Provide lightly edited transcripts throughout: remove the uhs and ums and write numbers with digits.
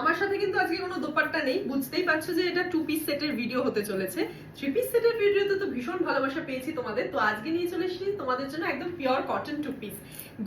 আমার সাথে কিন্তু আজকে কোনো দোপাট্টা নেই, বুঝতেই পারছো যে এটা 2 পিস সেটের ভিডিও হতে চলেছে। 3 পিস সেটের ভিডিওতে তো ভীষণ ভালোবাসা পেয়েছি তোমাদের, তো আজকে নিয়ে চলে এসেছি তোমাদের জন্য একদম পিওর কটন 2 পিস।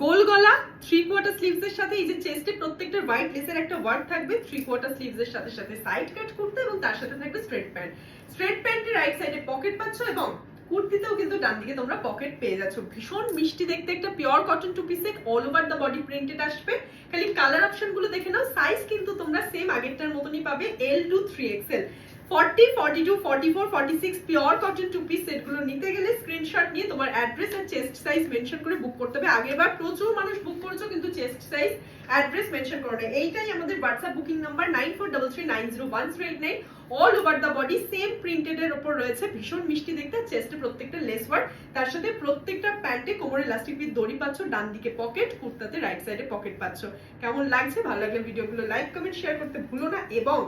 গোল গলা 3/4 স্লিভস এর সাথে এই যে চেস্টে প্রত্যেকটা হোয়াইট লেসের একটা ওয়ার্ক থাকবে, 3/4 স্লিভস এর সাথে সাথে সাইড কাট কুর্তা এবং তার সাথে থাকবে স্ট্রেট প্যান্ট। স্ট্রেট প্যান্টের রাইট সাইডে পকেট পাচ্ছ এবং কুর্তিতেও কিন্তু ডান দিকে তোমরা পকেট পেয়ে যাচ্ছ। ভীষণ মিষ্টি দেখতে একটা pure cotton 2 piece set, all over the body printed আসবে। খালি কালার অপশন গুলো দেখে নাও। সাইজ কিন্তু তোমরা সেম আগেরটার মতনই পাবে, L to 3XL। 40, 42, 44, 46 pure cotton 2 piece set গুলো নিতে গেলে স্ক্রিনশট নিয়ে তোমার অ্যাড্রেস আর চেস্ট সাইজ মেনশন করে বুক করতে হবে। আগেরবার প্রচুর মানুষ বুক করেছো কিন্তু চেস্ট সাইজ অ্যাড্রেস মেনশন করো না। এইটাই আমাদের WhatsApp booking number 9433901089। All over the body same printed এর উপর রয়েছে, ভীষণ মিষ্টি দেখতে। চেস্টে প্রত্যেকটা লেস ওয়ার্ক, তার সাথে প্রত্যেকটা প্যান্টে কোমরে ইলাস্টিক উইথ দড়ি পাচ্ছ, ডান দিকে পকেট, কুর্তাতে রাইট সাইডে পকেট পাচ্ছ। কেমন লাগছে? ভালো লাগলে ভিডিওগুলো লাইক কমেন্ট শেয়ার করতে ভুলো না, এবং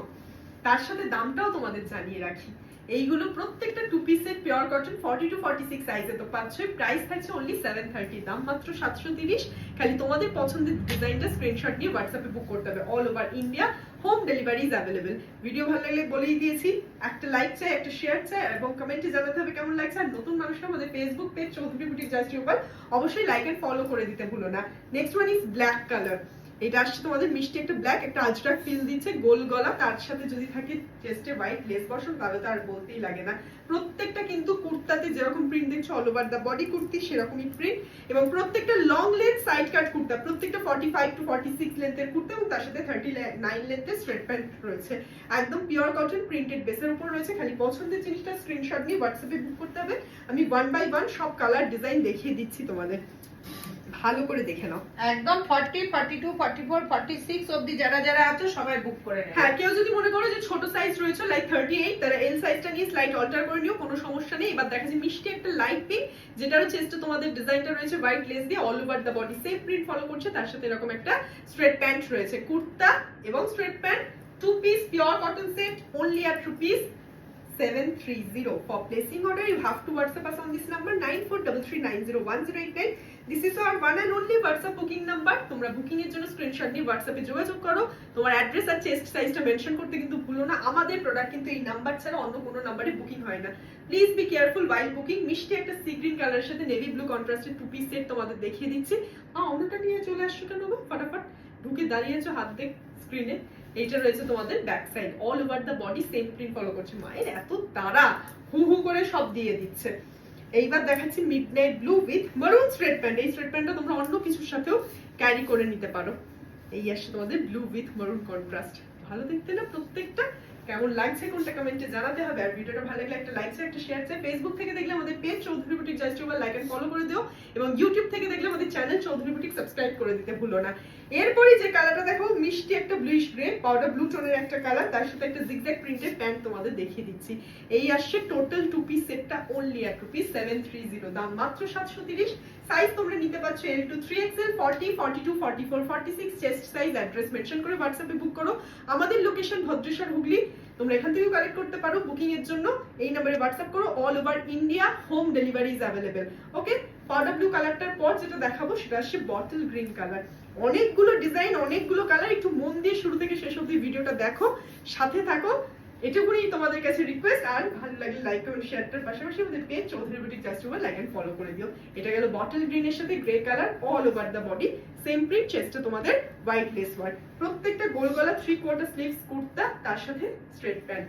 তার সাথে দামটাও তোমাদের জানিয়ে রাখি। এইগুলো প্রত্যেকটা 2 piece set pure cotton 40 to 46 সাইজে তো পাচ্ছ। প্রাইস থাকছে অনলি 730, দাম মাত্র 730। খালি তোমাদের পছন্দের ডিজাইনটা স্ক্রিনশট নিয়ে হোয়াটসঅ্যাপে বুক করতে হবে। All over India home delivery is available. Video ভালো লাগলে বলেই দিয়েছি, একটা লাইক চাই, একটা শেয়ার চাই, এবং কমেন্টে জানাতে হবে কেমন লাগছে। আর নতুন মানুষরা আমাদের Facebook page Chowdhury boutique just ইউপাল অবশ্যই লাইক এন্ড ফলো করে দিতে ভুলো না। Next one is black colour. এটা আসছে তোমাদের মিষ্টি একটা ব্ল্যাক, একটা আজরাক ফিল দিচ্ছে, গোল গলা, তার সাথে যদি থাকে চেস্টে হোয়াইট লেস বসন তাহলে তো আর বলতেই লাগে না। প্রত্যেকটা কিন্তু কুর্তাতে যেরকম প্রিন্ট দেখছো all over the body kurti সেরকমই প্রিন্ট, এবং প্রত্যেকটা long length side cut kurta, প্রত্যেকটা 45 to 46 লেন্থের কুর্তা, এবং তার সাথে 39 লেন্থের স্ট্রেট প্যান্ট রয়েছে। একদম পিওর কটন প্রিন্টেড বেসের উপর রয়েছে। খালি পছন্দের জিনিসটা স্ক্রিনশট নিয়ে হোয়াটসঅ্যাপে বুক করতে হবে। আমি 1 by 1 সব কালার ডিজাইন দেখিয়ে দিচ্ছি তোমাদের, ভালো করে দেখে নাও। একদম 40, 42, 44, 46 অবধি যারা যারা আছে সবাই বুক করে নেবে। হ্যাঁ, কেউ যদি মনে করো যে ছোট সাইজ রয়েছে লাইক 38, তারা এল সাইজটা নিয়ে স্লাইড অল্টার করে নিও, কোনো সমস্যা নেই। এবার দেখা যায় মিষ্টি একটা লাইট পিঙ্ক, যেটার চেস্টে তোমাদের ডিজাইনটা রয়েছে হোয়াইট লেস দিয়ে, all over the body same print follow করছে, তার সাথে এরকম একটা স্ট্রেট প্যান্ট রয়েছে। কুর্তা এবং straight pant 2 piece pure cotton set only at rupees 730. For placing order, you have to WhatsApp us on this number 9433901089. This is our one and only WhatsApp booking number. তোমরা booking এর জন্য screenshot নিয়ে হোয়াটসঅ্যাপে যোগাযোগ করো। তোমার address আর chest সাইজটা mention করতে কিন্তু ভুলো না। আমাদের প্রোডাক্ট কিন্তু এই নাম্বার ছাড়া অন্য কোনো নাম্বারে বুকিং হয় না। Please be careful while booking. মিষ্টি একটা সি গ্রিন কালারের সাথে নেভি ব্লু কন্ট্রাস্টের 2 পিস সেট তোমাদের দেখিয়ে দিচ্ছি। অন্যটা নিয়ে চলে আসছো কেন গো? ফটাফট ঢুকে দাঁড়িয়েছো, হাত দেখ স্ক্রিনে। এইটা রয়েছে তোমাদের back side, all over the body same print follow করছে। মায়ের এত তারা, হু হু করে সব দিয়ে দিচ্ছে। এইবার দেখাচ্ছি মিডনাইট ব্লু উইথ মারুন স্ট্রেট প্যান্ট। এই স্ট্রেট প্যান্টটা তোমরা অন্য কিছুর সাথেও ক্যারি করে নিতে পারো। এই আসছে তোমাদের ব্লু উইথ মারুন কন্ট্রাস্ট, ভালো দেখতে না প্রত্যেকটা? কেমন লাগছে কোনটা কমেন্টে জানাতে হবে। আর ভিডিওটা ভালো লাগলে একটা লাইক চাই, একটা শেয়ার চাই। ফেসবুক থেকে দেখলে আমাদের পেজ চৌধুরী বুটিক জাস্ট ইউপাল লাইক এন্ড ফলো করে দিও, এবং ইউটিউব থেকে দেখলে আমাদের চ্যানেল চৌধুরী বুটিক সাবস্ক্রাইব করে দিতে ভুলো না। এরপরে যে কালারটা দেখো, মিষ্টি একটা ব্লুইশ গ্রে পাউডার ব্লু টোনের একটা কালার, তার সাথে একটা জিগজ্যাগ প্রিন্টেড প্যান্ট তোমাদের দেখিয়ে দিচ্ছি। এই আসছে টোটাল 2 পিস সেটটা only at rupees 730, দাম মাত্র 730। সাইজ তোমরা নিতে পারছো L to 3XL, 40, 42, 44, 46 chest size. Address mention করে হোয়াটসঅ্যাপে বুক করো। আমাদের লোকেশন ভদ্রেশ্বর, হুগলি। তোমরা এখান থেকেও কালেক্ট করতে পারো। বুকিং এর জন্য এই নম্বরে হোয়াটসঅ্যাপ করো। All over India home delivery is available. Okay, powder blue কালারটার পর যেটা দেখাবো সেটা আসছে বটল গ্রিন কালার। অনেকগুলো ডিজাইন, অনেকগুলো কালার, একটু মন দিয়ে শুরু থেকে শেষ অবধি ভিডিওটা দেখো, সাথে থাকো, এটুকুই তোমাদের কাছে রিকোয়েস্ট। আর ভালো লাগলে লাইক কমেন্ট শেয়ারটার পাশাপাশি আমাদের পেজ চৌধুরী বুটিক জাস্ট ইউপাল লাইক এন্ড ফলো করে দিও। এটা গেল বটল গ্রিনের সাথে grey colour, all over the body same print, চেস্টে তোমাদের হোয়াইট লেস ওয়ার্ক, প্রত্যেকটা গোল গলা 3/4 স্লিভস কুর্তা, তার সাথে স্ট্রেট প্যান্ট।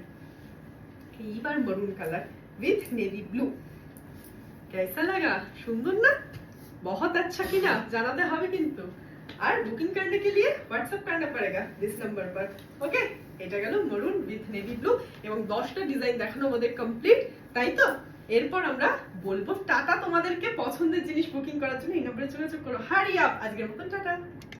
এইবার maroon colour with navy blue, कैसा लगा? सुंदर ना? बहुत अच्छा की ना? জানাতে হবে কিন্তু। আর বুকিং करने के लिए व्हाट्सएप करना पड़ेगा दिस नंबर पर। ওকে, এটা গেল মরুন উইথ নেভি ব্লু, এবং 10টা ডিজাইন দেখানো আমাদের কমপ্লিট, তাই তো? এরপর আমরা বলবো টাটা তোমাদেরকে। পছন্দের জিনিস বুকিং করার জন্য এই নম্বরে যোগাযোগ করো। হারি আপ, আজকের মতন টাটা।